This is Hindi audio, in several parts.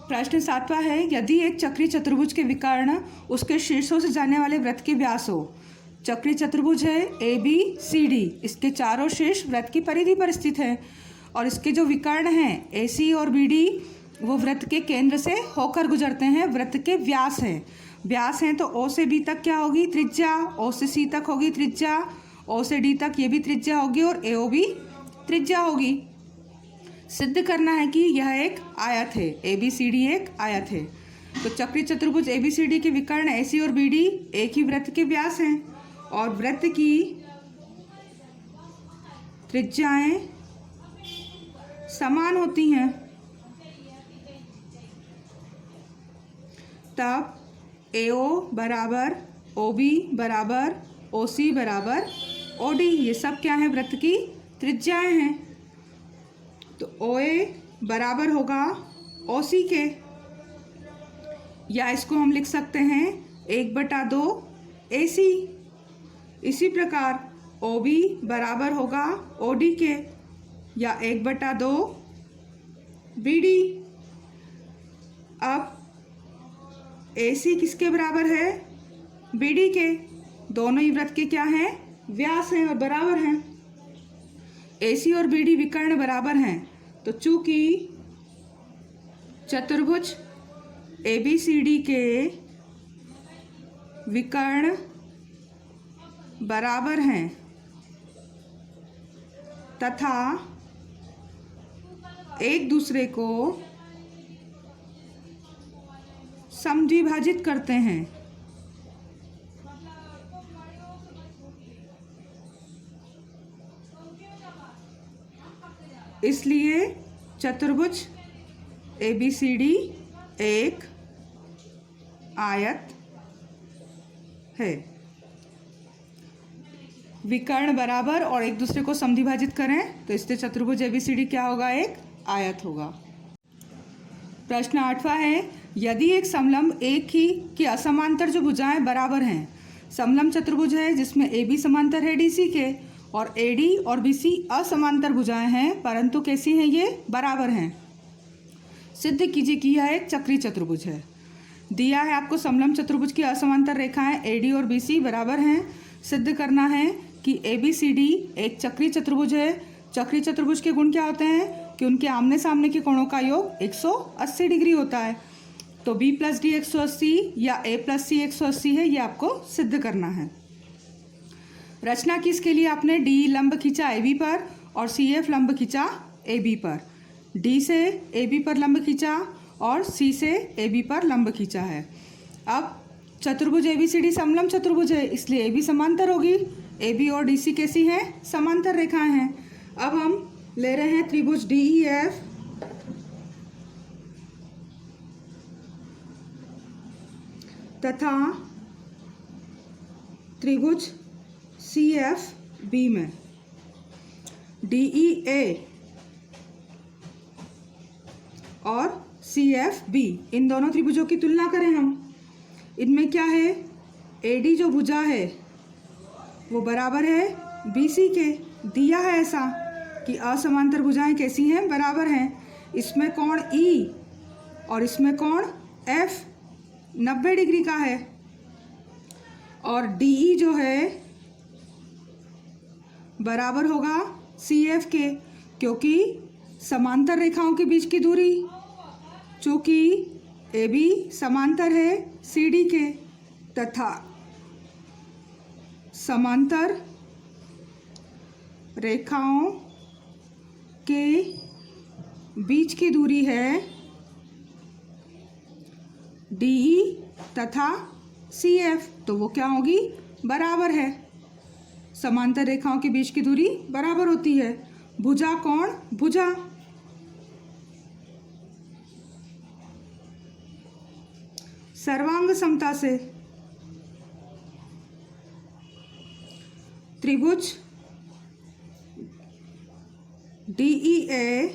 प्रश्न 7वां है, यदि एक चक्रीय चतुर्भुज के विकर्ण उसके शीर्षों से जाने वाले वृत्त के व्यास हो। चक्रीय चतुर्भुज है ए बी सी डी, इसके चारों शीर्ष वृत्त की परिधि पर स्थित है और इसके जो विकर्ण हैं ए सी और बी डी वो वृत्त के केंद्र से होकर गुजरते हैं, वृत्त के व्यास हैं। व्यास हैं तो ओ से बी तक क्या होगी? त्रिज्या। ओ से सी तक होगी त्रिज्या, ओ से डी तक ये भी त्रिज्या होगी और ए ओ भी त्रिज्या होगी। सिद्ध करना है कि यह एक आयत है, ए बी सी डी एक आयत है। तो चक्रीय चतुर्भुज ए बी सी डी के विकर्ण ए सी और बी डी एक ही वृत्त के व्यास हैं और वृत्त की त्रिज्याएं समान होती हैं, तब AO बराबर OB बराबर OC बराबर OD, ये सब क्या है? वृत्त की त्रिज्याएं हैं। तो OA बराबर होगा OC के, या इसको हम लिख सकते हैं 1/2 AC। इसी प्रकार OB बराबर होगा OD के या 1/2 BD। अब AC किसके बराबर है? BD के। दोनों ही वृत्त के क्या हैं? व्यास हैं और बराबर हैं। AC और BD विकर्ण बराबर हैं, तो चूंकि चतुर्भुज ABCD के विकर्ण बराबर हैं तथा एक दूसरे को समद्विभाजित करते हैं, इसलिए चतुर्भुज ABCD एक आयत है। विकर्ण बराबर और एक दूसरे को समद्विभाजित करें तो इससे चतुर्भुज ABCD क्या होगा? एक आयत होगा। प्रश्न 8वां है, यदि एक समलंब एक ही की असमांतर जो भुजाएं बराबर हैं। समलंब चतुर्भुज है जिसमें AB समांतर है DC के और AD और BC असमांतर भुजाएं हैं, परंतु कैसी हैं? ये बराबर हैं। सिद्ध कीजिए कि यह एक चक्रीय चतुर्भुज है। दिया है आपको समलंब चतुर्भुज की असमांतर रेखाएं AD और BC बराबर हैं। सिद्ध करना है कि ABCD एक चक्रीय चतुर्भुज है। चक्रीय चतुर्भुज के गुण क्या होते हैं कि उनके आमने सामने के कोणों का योग 180 डिग्री होता है। तो B + D 180 या A + C 180 है, ये आपको सिद्ध करना है। रचना की इसके लिए आपने D लंब खींचा AB पर और CF लंब खींचा AB पर। D से AB पर लंब खींचा और C से AB पर लंब खींचा है। अब चतुर्भुज ABCD समलंब चतुर्भुज है, इसलिए AB समांतर होगी। AB और DC कैसी हैं? समांतर रेखाएं हैं। अब हम ले रहे हैं त्रिभुज DEF तथा त्रिभुज CFB में DEA और CFB इन दोनों त्रिभुजों की तुलना करें हम। इनमें क्या है? AD जो भुजा है वो बराबर है BC के। दिया है ऐसा कि असमांतर भुजाएं कैसी हैं? बराबर हैं। इसमें कोण E और इसमें कोण F 90 डिग्री का है और DE जो है बराबर होगा CF के, क्योंकि समांतर रेखाओं के बीच की दूरी, चूँकि AB समांतर है CD के तथा समांतर रेखाओं के बीच की दूरी है DE तथा CF, तो वो क्या होगी? बराबर है। समांतर रेखाओं के बीच की दूरी बराबर होती है। भुजा कोण भुजा। सर्वांग समता से त्रिभुज DEA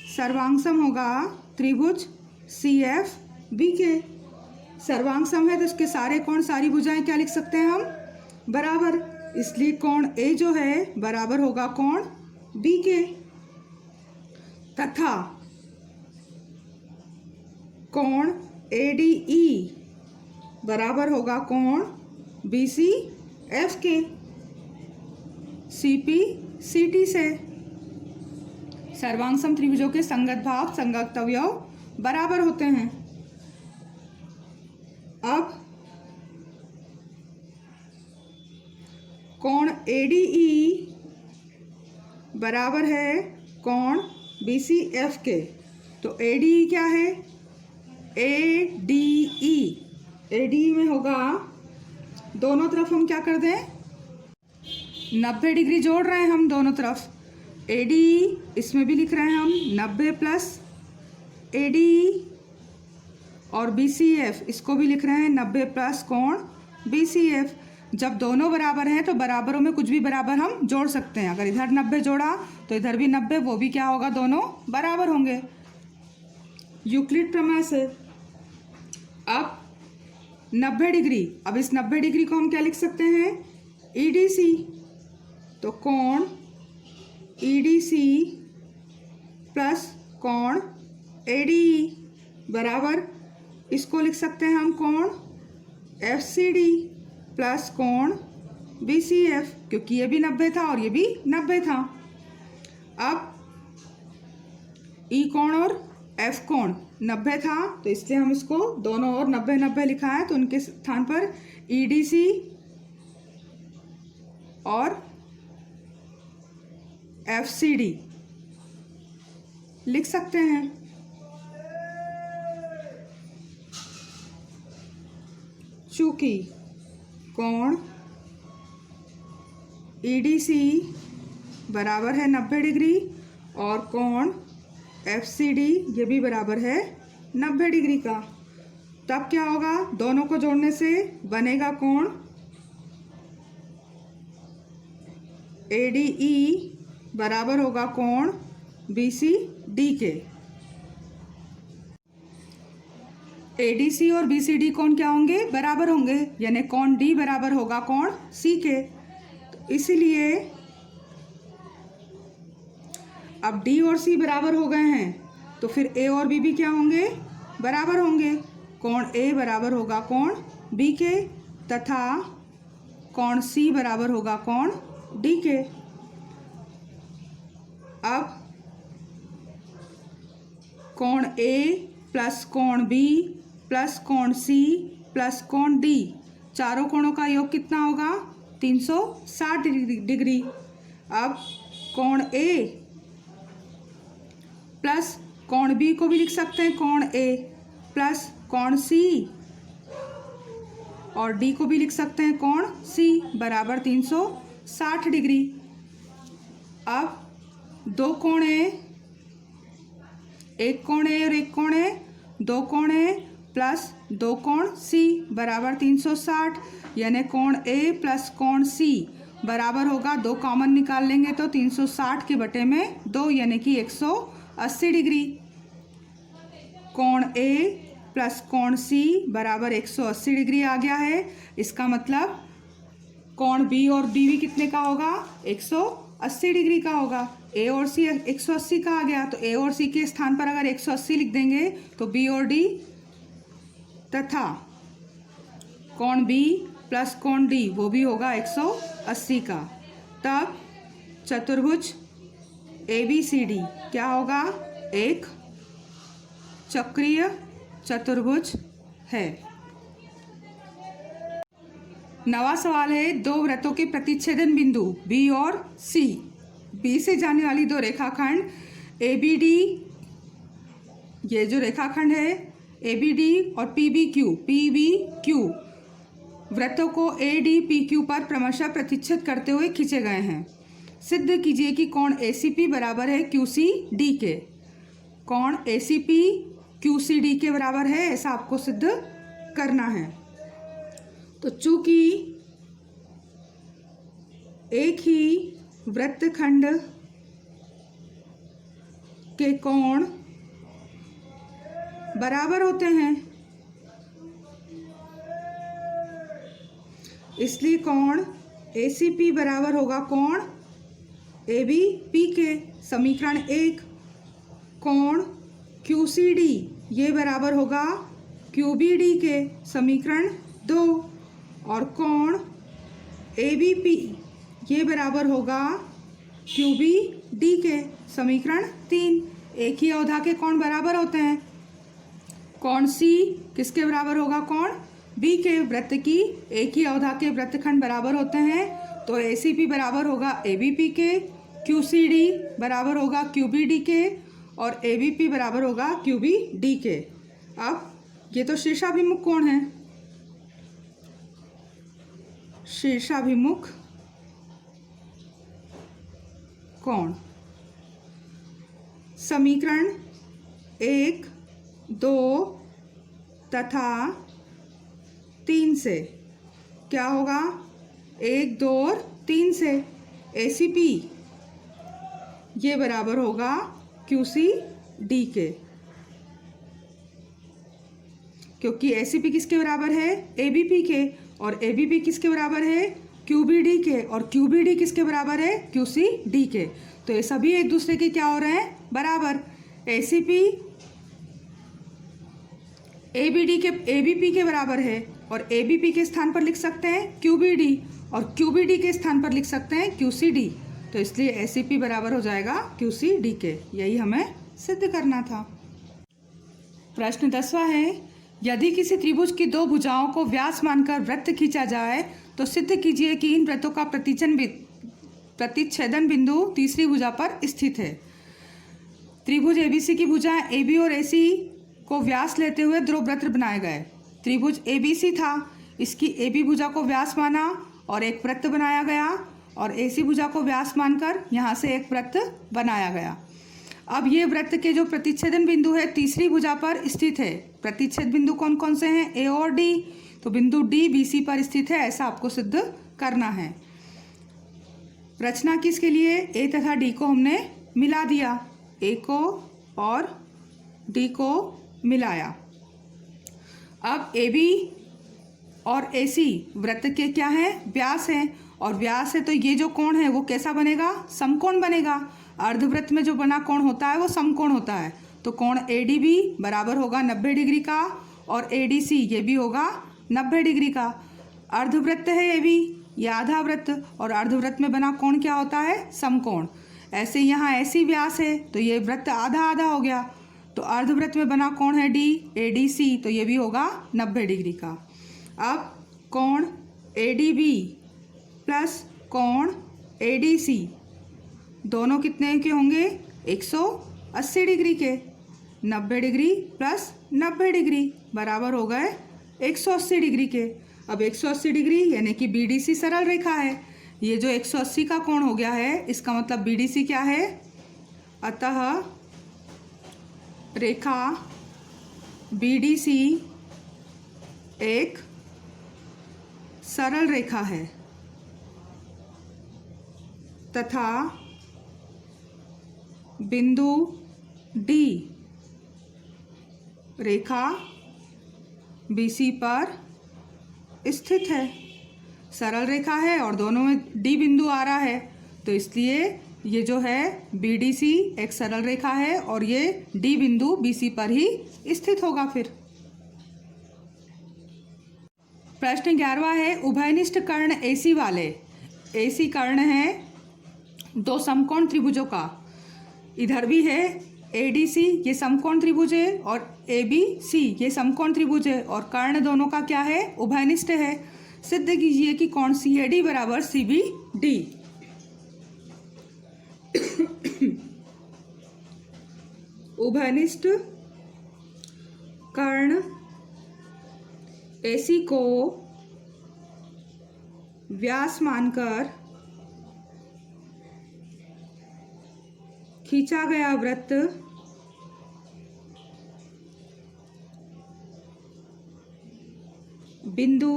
सर्वांगसम होगा त्रिभुज CFB के। सर्वांगसम है तो इसके सारे कोण सारी भुजाएं क्या लिख सकते हैं हम? बराबर। इसलिए कोण A जो है बराबर होगा कोण B के तथा कोण ADE बराबर होगा कोण BCF के। CP CT से। सर्वांग सम त्रिभुजों के संगत भाग संगत अवयव बराबर होते हैं। अब कोण ADE बराबर है कोण BCF के। तो ADE क्या है? ADE में होगा, दोनों तरफ हम क्या कर दें, 90 डिग्री जोड़ रहे हैं हम दोनों तरफ। ADE इसमें भी लिख रहे हैं हम 90 प्लस ADE, और BCF इसको भी लिख रहे हैं 90 प्लस कोण BCF। जब दोनों बराबर हैं तो बराबरों में कुछ भी बराबर हम जोड़ सकते हैं। अगर इधर 90 जोड़ा तो इधर भी 90, वो भी क्या होगा, दोनों बराबर होंगे यूक्लिड प्रमेय से। अब 90 डिग्री, अब इस 90 डिग्री को हम क्या लिख सकते हैं, EDC। तो कोण EDC प्लस कोण ADE बराबर, इसको लिख सकते हैं हम कोण FCD प्लस कोण BCF, क्योंकि ये भी 90 था और ये भी 90 था। अब E कोण और F कोण 90 था, तो इसलिए हम इसको दोनों ओर 90-90 लिखा है, तो उनके स्थान पर EDC और FCD लिख सकते हैं। चूंकि कोण EDC बराबर है 90 डिग्री और कोण FCD ये भी बराबर है 90 डिग्री का, तब क्या होगा, दोनों को जोड़ने से बनेगा कोण ADE बराबर होगा कोण BCD के। ADC और BCD कोण क्या होंगे, बराबर होंगे, यानी कोण D बराबर होगा कोण C के। तो इसलिए अब D और C बराबर हो गए हैं, तो फिर A और B भी क्या होंगे, बराबर होंगे। कोण A बराबर होगा कोण B के, तथा कोण C बराबर होगा कोण D के। अब कोण A प्लस कोण B प्लस कोण C प्लस कोण D, चारों कोणों का योग कितना होगा, 360 डिग्री। अब कोण A प्लस कोण B को भी लिख सकते हैं कोण A प्लस कोण C, और D को भी लिख सकते हैं कोण C बराबर 360 डिग्री। अब दो कोण A, एक कोण A और एक कोण A, दो कोण A प्लस दो कोण C बराबर 360, यानी कोण A प्लस कोण C बराबर होगा, दो कॉमन निकाल लेंगे तो 360 के बटे में 2 यानी कि 180 डिग्री। कोण A प्लस कोण C बराबर 180 डिग्री आ गया है। इसका मतलब कोण B और D भी कितने का होगा, 180 डिग्री का होगा। A और C 180 का आ गया, तो A और C के स्थान पर अगर 180 लिख देंगे तो B और D तथा कोण B प्लस कोण D वो भी होगा 180 का। तब चतुर्भुज ABCD क्या होगा, एक चक्रीय चतुर्भुज है। नवा सवाल है, दो वृत्तों के प्रतिच्छेदन बिंदु B और C, B से जाने वाली दो रेखाखंड ABD, ये जो रेखाखंड है ABD और PBQ वृत्तों को ADPQ पर क्रमशः प्रतिच्छेद करते हुए खींचे गए हैं। सिद्ध कीजिए कि कोण ACP बराबर है QCD के। कोण ACP QCD के बराबर है, ऐसा आपको सिद्ध करना है। तो चूंकि एक ही वृत्तखंड के कोण बराबर होते हैं, इसलिए कोण ACP बराबर होगा कोण ABP के। समीकरण 1, कोण QCD ये बराबर होगा QBD के, समीकरण 2। और कोण ABP ये बराबर होगा QBD के, समीकरण 3। एक ही अवधा के कोण बराबर होते हैं। कोण C किसके बराबर होगा? कोण B के। वृत्त की एक ही अवधा के वृत्तखंड बराबर होते हैं, तो ACP बराबर होगा ABP के, QCD बराबर होगा QBD के और ABP बराबर होगा QBD के। अब ये तो शीर्षाभिमुख कोण है, शीर्षाभिमुख कोण। समीकरण 1, 2 तथा 3 से क्या होगा? 1, 2 और 3 से ACP ये बराबर होगा QCD के, क्योंकि ACP किसके बराबर है? ABP के। और ABP किसके बराबर है? QBD के। और QBD किसके बराबर है? QCD के। तो ये सभी एक दूसरे के क्या हो रहे हैं? बराबर। ACP ABP के बराबर है और ABP के स्थान पर लिख सकते हैं QBD और QBD के स्थान पर लिख सकते हैं QCD। तो इसलिए ACP बराबर हो जाएगा QCD के। यही हमें सिद्ध करना था। प्रश्न 10वां है, यदि किसी त्रिभुज की दो भुजाओं को व्यास मानकर वृत्त खींचा जाए तो सिद्ध कीजिए कि इन वृत्तों का प्रतिच्छेदन बिंदु तीसरी भुजा पर स्थित है। त्रिभुज ABC की भुजाएं AB और AC को व्यास लेते हुए ध्रुव वृत्त बनाए गए। त्रिभुज ABC था, इसकी AB भुजा को व्यास माना और एक वृत्त बनाया गया और AC भुजा को व्यास मानकर यहाँ से एक वृत्त बनाया गया। अब ये वृत्त के जो प्रतिच्छेदन बिंदु है तीसरी भुजा पर स्थित है। प्रतिच्छेद बिंदु कौन कौन से हैं? A और D। तो बिंदु D BC पर स्थित है, ऐसा आपको सिद्ध करना है। रचना किसके लिए? A तथा D को हमने मिला दिया, A को और D को मिलाया। अब AB और AC वृत्त के क्या हैं? व्यास हैं, और व्यास है तो ये जो कोण है वो कैसा बनेगा? समकोण बनेगा। अर्धवृत्त में जो बना कोण होता है वो समकोण होता है। तो कोण ADB बराबर होगा 90 डिग्री का और ADC ये भी होगा 90 डिग्री का। अर्धवृत्त है AB, ये आधा वृत्त, और अर्धवृत्त में बना कोण क्या होता है? समकोण। ऐसे यहाँ ऐसी व्यास है तो ये वृत्त आधा आधा हो गया, तो अर्धवृत्त में बना कोण है D ADC, तो ये भी होगा 90 डिग्री का। अब कोण ADB प्लस कोण ADC दोनों कितने के होंगे? 180 डिग्री के। 90 डिग्री प्लस 90 डिग्री बराबर हो गए 180 डिग्री के। अब 180 डिग्री यानी कि BDC सरल रेखा है। ये जो 180 का कोण हो गया है इसका मतलब BDC क्या है? अतः रेखा BDC एक सरल रेखा है तथा बिंदु D रेखा BC पर स्थित है। सरल रेखा है और दोनों में D बिंदु आ रहा है, तो इसलिए ये जो है BDC एक सरल रेखा है और ये D बिंदु BC पर ही स्थित होगा। फिर प्रश्न 11वां है, उभयनिष्ठ कर्ण AC वाले। AC कर्ण है दो समकोण त्रिभुजों का। इधर भी है ADC ये समकोण त्रिभुज है और ABC ये समकोण त्रिभुज है, और कर्ण दोनों का क्या है? उभयनिष्ठ है। सिद्ध कीजिए कि कोण CAD बराबर CBD। उभयनिष्ठ कर्ण AC को व्यास मानकर खींचा गया वृत्त बिंदु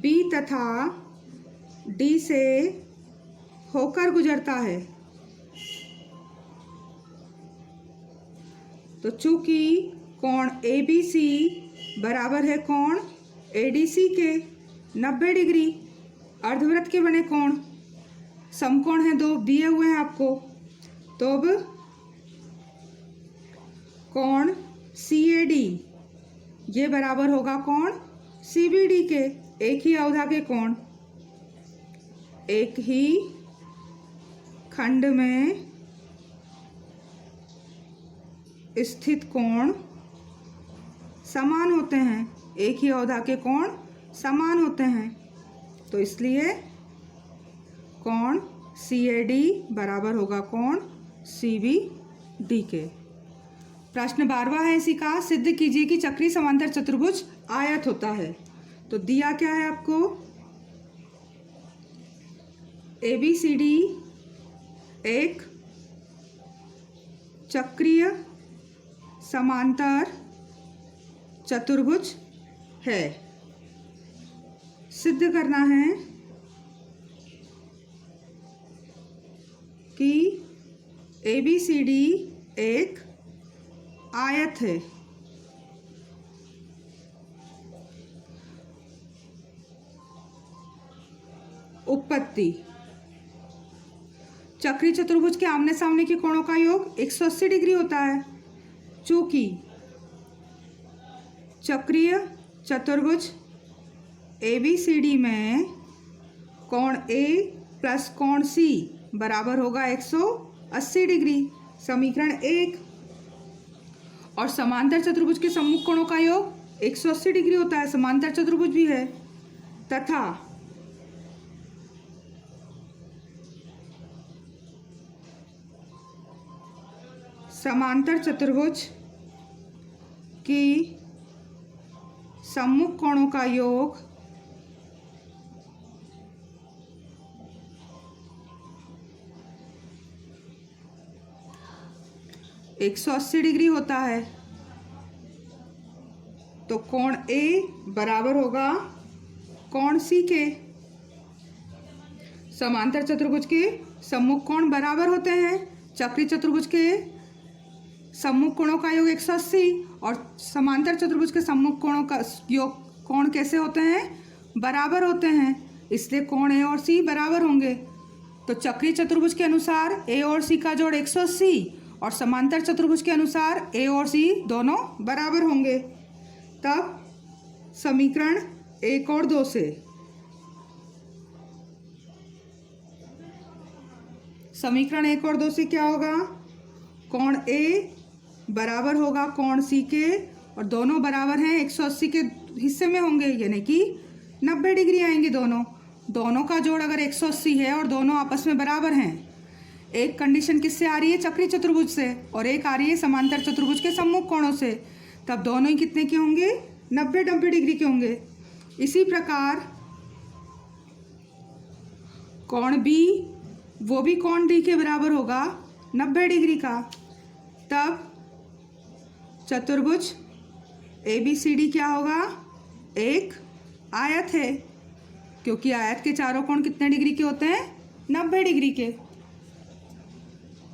B तथा D से होकर गुजरता है। तो चूंकि कोण ABC बराबर है कोण ADC के 90 डिग्री, अर्धवृत्त के बने कोण समकोण हैं, दो दिए हुए हैं आपको। तो अब कोण CAD ये बराबर होगा कोण CBD के। एक ही अवधा के कोण, एक ही खंड में स्थित कोण समान होते हैं, एक ही अवधा के कोण समान होते हैं, तो इसलिए कोण CAD बराबर होगा कोण CBD के। प्रश्न 12वां है इसी का, सिद्ध कीजिए कि चक्रीय समांतर चतुर्भुज आयत होता है। तो दिया क्या है आपको, ABCD एक चक्रीय समांतर चतुर्भुज है। सिद्ध करना है कि ABCD एक आयत है। उत्पत्ति, चक्रीय चतुर्भुज के आमने सामने के कोणों का योग 180 डिग्री होता है। चूंकि चक्रीय चतुर्भुज ABCD में कोण A प्लस कोण C बराबर होगा 180 डिग्री, समीकरण 1। और समांतर चतुर्भुज के सम्मुख कोणों का योग 180 डिग्री होता है, समांतर चतुर्भुज भी है, तथा समांतर चतुर्भुज की सम्मुख कोणों का योग 180 डिग्री होता है। तो कोण A बराबर होगा कोण C के। समांतर चतुर्भुज के सम्मुख कोण बराबर होते हैं, चक्रीय चतुर्भुज के सम्मुख कोणों का योग 180 और समांतर चतुर्भुज के सम्मुख कोणों का योग कोण कैसे होते हैं, बराबर होते हैं, इसलिए कोण A और C बराबर होंगे। तो चक्रीय चतुर्भुज के अनुसार A और C का जोड़ 180 और समांतर चतुर्भुज के अनुसार A और C दोनों बराबर होंगे। तब समीकरण 1 और 2 से समीकरण 1 और 2 से क्या होगा, कोण A बराबर होगा कोण C के और दोनों बराबर हैं 180 के हिस्से में होंगे, यानी कि 90 डिग्री आएंगे दोनों का जोड़ अगर 180 है और दोनों आपस में बराबर हैं। एक कंडीशन किससे आ रही है, चक्रीय चतुर्भुज से, और एक आ रही है समांतर चतुर्भुज के सम्मुख कोणों से, तब दोनों ही कितने के होंगे, 90 डिग्री के होंगे। इसी प्रकार कोण B वो भी कोण D के बराबर होगा 90 डिग्री का। तब चतुर्भुज ABCD क्या होगा, एक आयत है, क्योंकि आयत के चारों कोण कितने डिग्री के होते हैं, 90 डिग्री के।